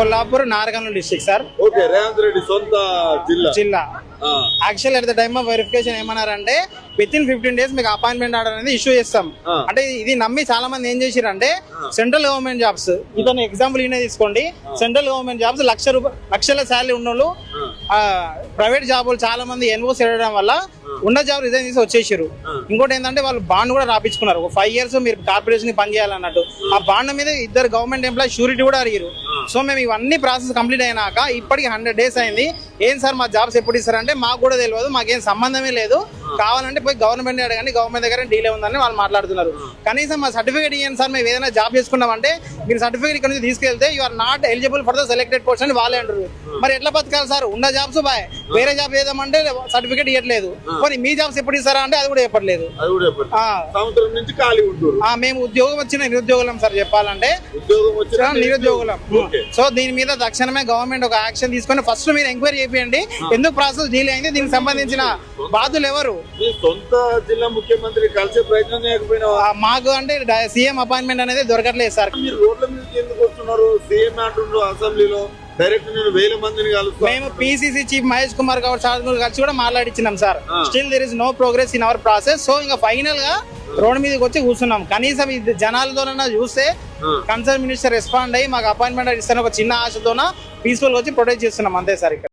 కొల్లాపూర్ నారగనూర్ district sir. Okay, Revanth Reddy సొంత జిల్లా. Actual at the time of verification ఏమన్నారంటే విత్ ఇన్ 15 days మీకు అపాయింట్మెంట్ ఆర్డర్ అనేది ఇష్యూ చేస్తాం. అంటే ఇది నమ్మి చాలా మంది ఏం చేసిరంటే సెంట్రల్ గవర్నమెంట్ జాబ్స్, ఇతను ఎగ్జాంపుల్ ఈయన తీసుకోండి, సెంట్రల్ గవర్నమెంట్ జాబ్స్ లక్షల శాలరీ ఉన్నోళ్ళు ప్రైవేట్ జాబులు చాలా మంది ఎన్ఓసి వెళ్ళడం వల్ల ఉన్న జాబ్ రిజైన్ చేసి వచ్చేసారు. ఇంకోటి ఏంటంటే వాళ్ళు బాండ్ కూడా రాపించుకున్నారు, ఒక 5 years మీరు కార్పొరేషన్ పని చేయాలన్నట్టు. ఆ బాండ్ మీద 2 గవర్నమెంట్ ఎంప్లాయీ షూరిటీ కూడా అడిగారు. సో మేము ఇవన్నీ ప్రాసెస్ కంప్లీట్ అయినాక ఇప్పటికి 100 days అయింది. ఏం సార్ మా జాబ్స్ ఎప్పుడు ఇస్తారంటే మాకు కూడా తెలియదు, మాకేం సంబంధమే లేదు, కావాలంటే పోయి గవర్నమెంట్ అడగండి, గవర్నమెంట్ దగ్గర డీలే ఉందని వాళ్ళు మాట్లాడుతున్నారు. కనీసం మా సర్టిఫికేట్ ఇవ్వండి సార్, మేము ఏదైనా జాబ్ చేసుకున్నామంటే మీరు సర్టిఫికేట్ ఇక్కడ నుంచి తీసుకెళ్తే you are not eligible for the selected post అని వాళ్ళే అంటారు. మరి ఎట్లా బతకాలి సార్? ఉన్న జాబ్స్ బాయ్, వేరే జాబ్ ఏదామంటే సర్టిఫికేట్ ఇవ్వట్లేదు. మరి మీ జాబ్స్ ఎప్పుడు ఇస్తారా అంటే అది కూడా చెప్పట్లేదు. మేము ఉద్యోగం వచ్చిన నిరుద్యోగులం సార్, చెప్పాలంటే నిరుద్యోగులం. సో దీని మీద తక్షణమే గవర్నమెంట్ ఒక యాక్షన్ తీసుకొని ఫస్ట్ మీరు ఎంక్వైరీ చేయండి, ఎందుకు ప్రాసెస్ డీలే అయింది, దీనికి సంబంధించిన బాధ్యులు ఎవరు. సొంత జిల్లా ముఖ్యమంత్రి కలిసే ప్రయత్నం చేయకపోయినా మాకు అంటే సీఎం అపాయింట్మెంట్ అనేది దొరకట్లేదు సార్. మీరు రోడ్ల మీద ఎందుకు వస్తున్నారు? సీఎం అంటున్నారు అసెంబ్లీలో, డైరెక్ట్ నేను 1000 మందిని కలుస్తాను. మేము PCC chief Mahesh Kumar Goud sir కలిసి కూడా మాట్లాడిచ్చినాం sir. Still there is no progress in our process. So ఇంకా ఫైనల్ గా రోడ్ మీదకి వచ్చి కూర్చున్నాం. కనీసం జనాలతోనన్నా చూస్తే కన్సర్న్ మినిస్టర్ రెస్పాండ్ అయ్యి మాకు అపాయింట్మెంట్ ఇస్తాను ఒక చిన్న ఆశతోన పీస్ఫుల్ వచ్చి ప్రొటెక్ట్ చేస్తున్నాం అంతే సార్. ఇక్కడ